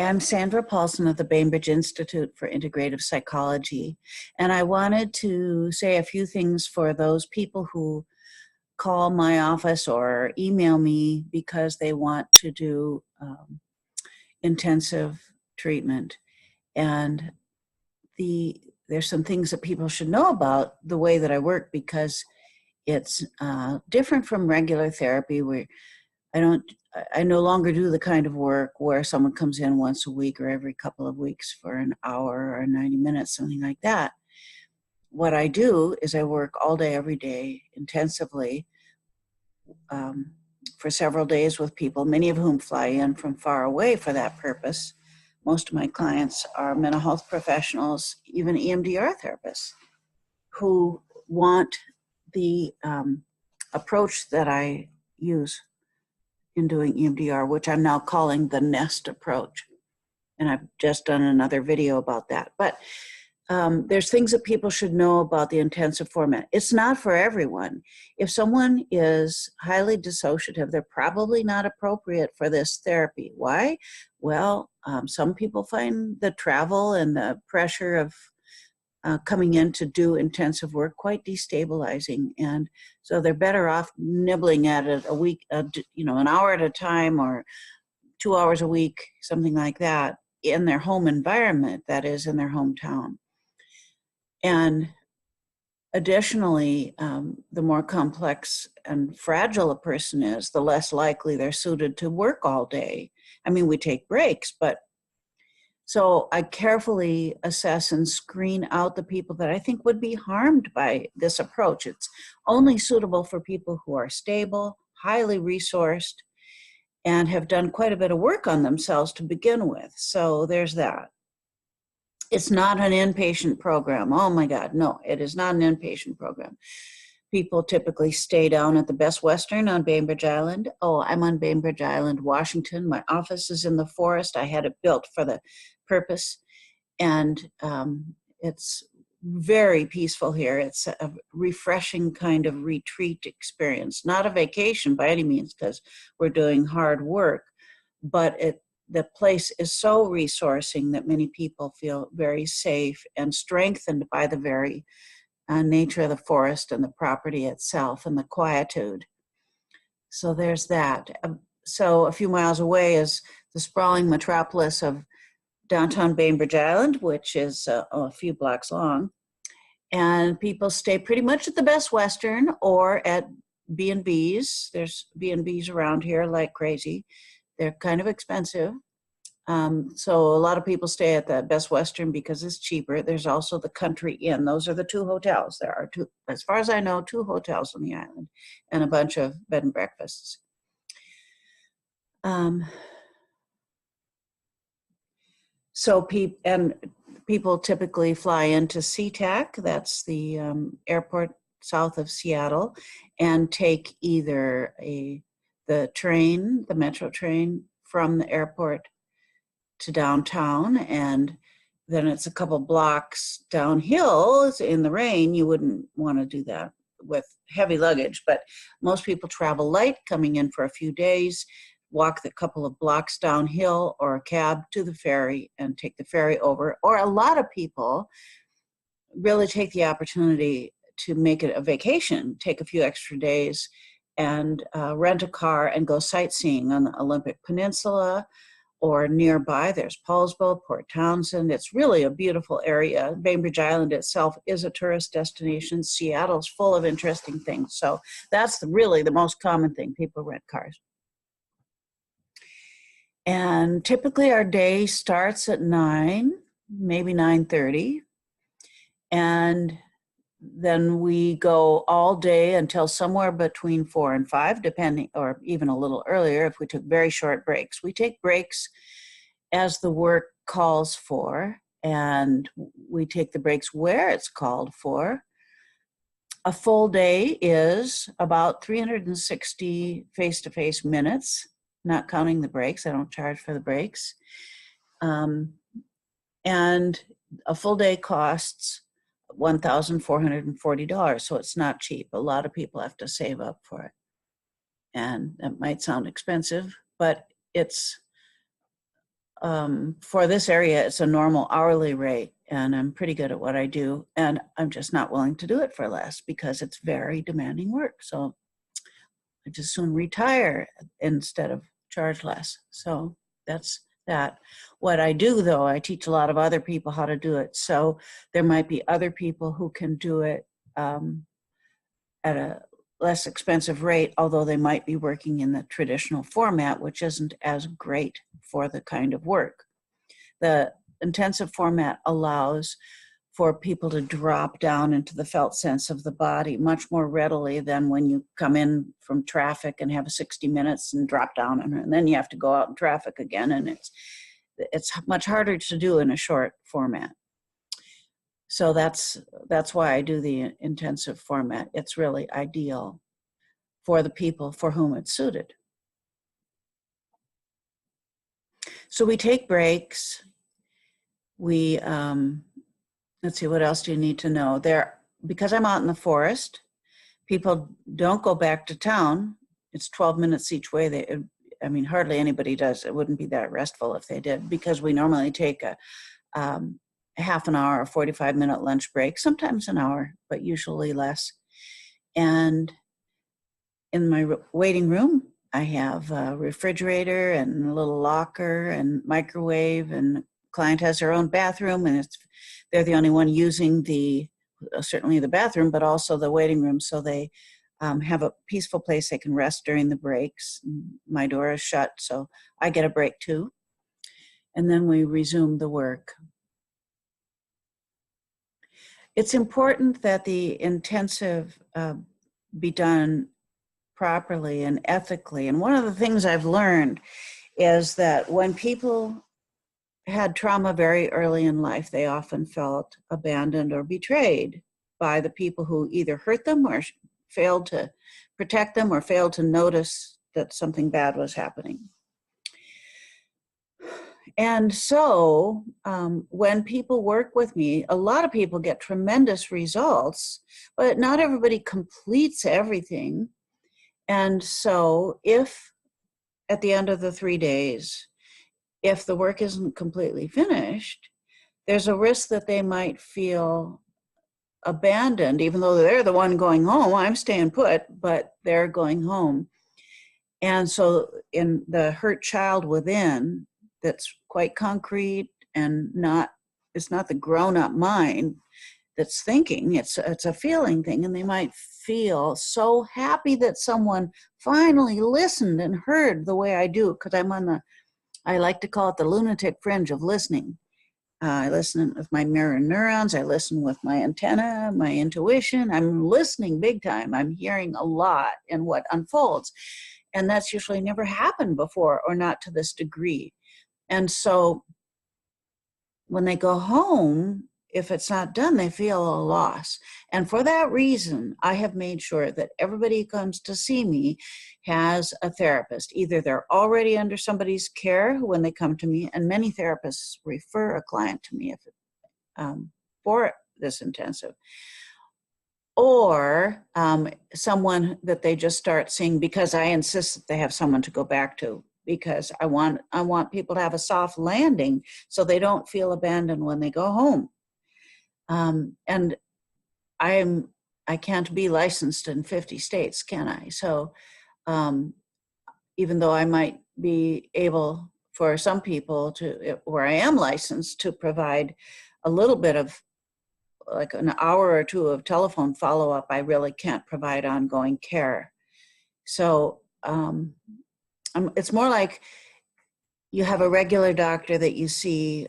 I'm Sandra Paulsen of the Bainbridge Institute for Integrative Psychology, and I wanted to say a few things for those people who call my office or email me because they want to do intensive treatment. And there's some things that people should know about the way that I work, because it's different from regular therapy where I no longer do the kind of work where someone comes in once a week or every couple of weeks for an hour or 90 minutes, something like that. What I do is I work all day, every day, intensively, for several days with people, many of whom fly in from far away for that purpose. Most of my clients are mental health professionals, even EMDR therapists, who want the approach that I use in doing EMDR, which I'm now calling the NEST approach. And I've just done another video about that. But there's things that people should know about the intensive format. It's not for everyone. If someone is highly dissociative, they're probably not appropriate for this therapy. Why? Well, some people find the travel and the pressure of coming in to do intensive work quite destabilizing, and so they're better off nibbling at it a week, an hour at a time or 2 hours a week, something like that, in their home environment, that is, in their hometown. And additionally, the more complex and fragile a person is, the less likely they're suited to work all day. I mean, we take breaks, but so I carefully assess and screen out the people that I think would be harmed by this approach. It's only suitable for people who are stable, highly resourced, and have done quite a bit of work on themselves to begin with. So there's that. It's not an inpatient program. Oh my God, no, it is not an inpatient program. People typically stay down at the Best Western on Bainbridge Island. Oh, I'm on Bainbridge Island, Washington. My office is in the forest. I had it built for the purpose. And it's very peaceful here. It's a refreshing kind of retreat experience. Not a vacation by any means, because we're doing hard work, but the place is so resourcing that many people feel very safe and strengthened by the very nature of the forest and the property itself and the quietude. So there's that. So a few miles away is the sprawling metropolis of downtown Bainbridge Island, which is a few blocks long. And people stay pretty much at the Best Western or at B&Bs. There's B&Bs around here like crazy. They're kind of expensive. So a lot of people stay at the Best Western because it's cheaper. There's also the Country Inn. Those are the two hotels. There are two, as far as I know, two hotels on the island and a bunch of bed and breakfasts. So people typically fly into SeaTac, that's the airport south of Seattle, and take either the metro train from the airport to downtown, and then it's a couple blocks downhill in the rain. You wouldn't want to do that with heavy luggage, but most people travel light, coming in for a few days, walk the couple of blocks downhill or a cab to the ferry and take the ferry over. Or a lot of people really take the opportunity to make it a vacation, take a few extra days and rent a car and go sightseeing on the Olympic Peninsula, or nearby. There's Paulsbo, Port Townsend. It's really a beautiful area. Bainbridge Island itself is a tourist destination. Seattle's full of interesting things. So that's really the most common thing. People rent cars. And typically our day starts at 9, maybe 9:30. And then we go all day until somewhere between 4 and 5, depending, or even a little earlier if we took very short breaks. We take breaks as the work calls for, and we take the breaks where it's called for. A full day is about 360 face-to-face minutes, not counting the breaks. I don't charge for the breaks. And a full day costs $1,440, so it's not cheap. A lot of people have to save up for it. And that might sound expensive, but it's for this area, it's a normal hourly rate, and I'm pretty good at what I do, and I'm just not willing to do it for less because it's very demanding work. So I just soon retire instead of charge less. So that's that. What I do, though, I teach a lot of other people how to do it. So there might be other people who can do it at a less expensive rate, although they might be working in the traditional format, which isn't as great for the kind of work. The intensive format allows for people to drop down into the felt sense of the body much more readily than when you come in from traffic and have 60 minutes and drop down, and then you have to go out in traffic again, and it's much harder to do in a short format. So that's why I do the intensive format. It's really ideal for the people for whom it's suited. So we take breaks. We, let's see, what else do you need to know? Because I'm out in the forest, people don't go back to town. It's 12 minutes each way. Hardly anybody does. It wouldn't be that restful if they did, because we normally take a half an hour or 45-minute lunch break, sometimes an hour, but usually less. And in my waiting room, I have a refrigerator and a little locker and microwave, and the client has their own bathroom, and they're the only one using certainly the bathroom, but also the waiting room. So they have a peaceful place they can rest during the breaks. My door is shut, so I get a break too. And then we resume the work. It's important that the intensive be done properly and ethically. And one of the things I've learned is that when people had trauma very early in life, they often felt abandoned or betrayed by the people who either hurt them or failed to protect them or failed to notice that something bad was happening. And so when people work with me, a lot of people get tremendous results, but not everybody completes everything. And so if at the end of the 3 days, if the work isn't completely finished, there's a risk that they might feel abandoned, even though they're the one going home. I'm staying put, but they're going home. And so in the hurt child within, that's quite concrete and it's not the grown-up mind that's thinking, it's a feeling thing, and they might feel so happy that someone finally listened and heard the way I do, because I like to call it the lunatic fringe of listening. I listen with my mirror neurons, I listen with my antenna, my intuition. I'm listening big time. I'm hearing a lot in what unfolds. And that's usually never happened before, or not to this degree. And so when they go home, if it's not done, they feel a loss. And for that reason, I have made sure that everybody who comes to see me has a therapist. Either they're already under somebody's care when they come to me, and many therapists refer a client to me for this intensive, or someone that they just start seeing because I insist that they have someone to go back to, because I want people to have a soft landing so they don't feel abandoned when they go home. And I can't be licensed in 50 states, can I? So even though I might be able, for some people, where I am licensed, to provide a little bit of like an hour or two of telephone follow-up, I really can't provide ongoing care. So it's more like you have a regular doctor that you see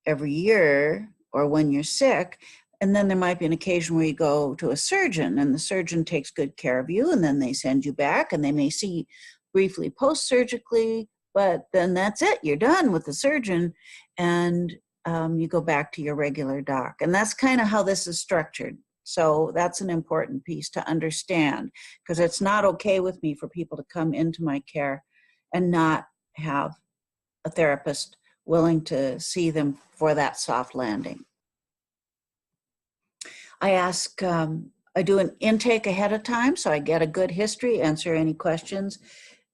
every year or when you're sick, and then there might be an occasion where you go to a surgeon, and the surgeon takes good care of you, and then they send you back, and they may see briefly post-surgically, but then that's it. You're done with the surgeon, and you go back to your regular doc. And that's kind of how this is structured. So that's an important piece to understand, because it's not okay with me for people to come into my care and not have a therapist willing to see them for that soft landing. I do an intake ahead of time, so I get a good history, answer any questions.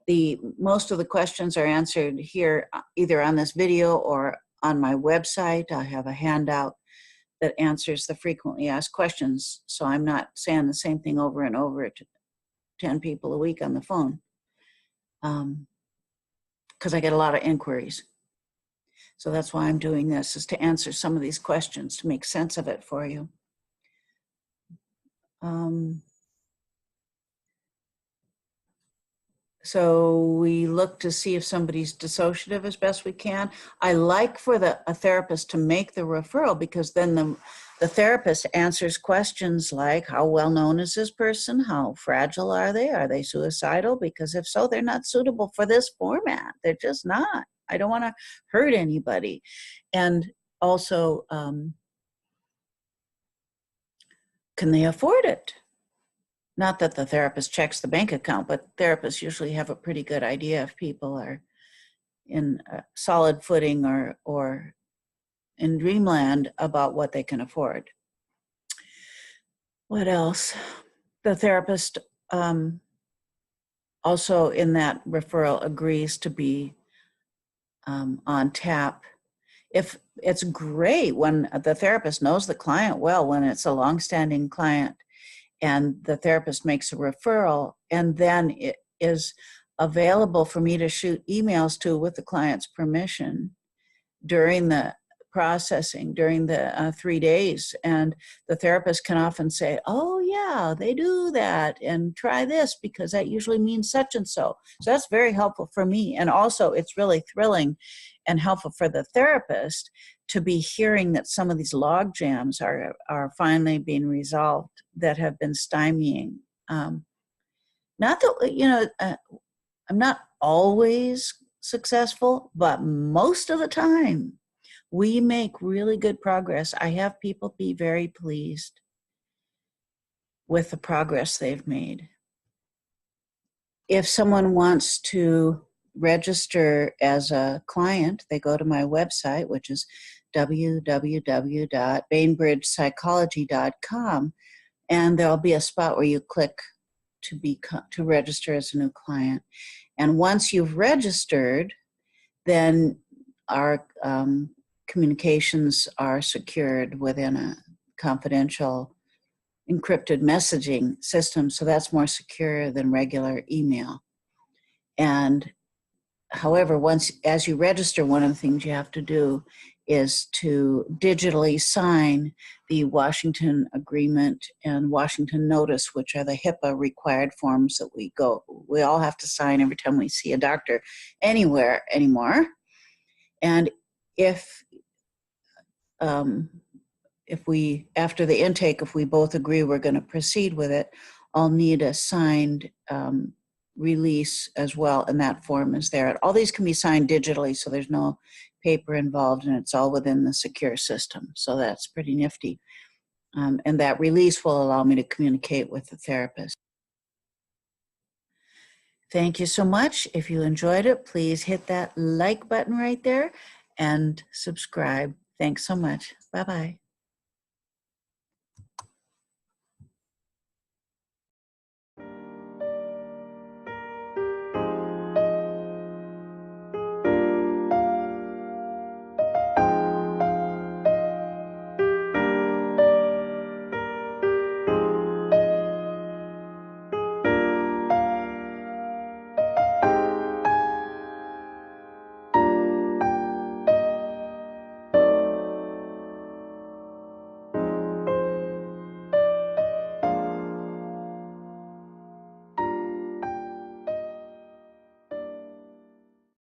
Most of the questions are answered here, either on this video or on my website. I have a handout that answers the frequently asked questions, so I'm not saying the same thing over and over to 10 people a week on the phone, because I get a lot of inquiries. So that's why I'm doing this, is to answer some of these questions, to make sense of it for you. So we look to see if somebody's dissociative as best we can. I like for a therapist to make the referral, because then the therapist answers questions like, how well known is this person? How fragile are they? Are they suicidal? Because if so, they're not suitable for this format. They're just not. I don't want to hurt anybody. And also, can they afford it? Not that the therapist checks the bank account, but therapists usually have a pretty good idea if people are in solid footing or in dreamland about what they can afford. What else? The therapist also in that referral agrees to be on tap. If it's great when the therapist knows the client well, when it's a longstanding client, and the therapist makes a referral, and then it is available for me to shoot emails to with the client's permission during the processing, during the 3 days. And the therapist can often say, oh yeah, they do that, and try this because that usually means such and so. So that's very helpful for me. And also it's really thrilling and helpful for the therapist to be hearing that some of these log jams are finally being resolved that have been stymieing. Not that, I'm not always successful, but most of the time we make really good progress. I have people be very pleased with the progress they've made. If someone wants to register as a client, they go to my website, which is www.bainbridgepsychology.com, and there'll be a spot where you click to register as a new client. And once you've registered, then our communications are secured within a confidential encrypted messaging system, so that's more secure than regular email. And however, as you register, one of the things you have to do is to digitally sign the Washington Agreement and Washington Notice, which are the HIPAA required forms that we all have to sign every time we see a doctor anywhere anymore. And if we, after the intake, if we both agree we're going to proceed with it, I'll need a signed release as well, and that form is there. All these can be signed digitally, so there's no paper involved, and it's all within the secure system. So that's pretty nifty. And that release will allow me to communicate with the therapist. Thank you so much. If you enjoyed it, please hit that like button right there and subscribe. Thanks so much. Bye-bye.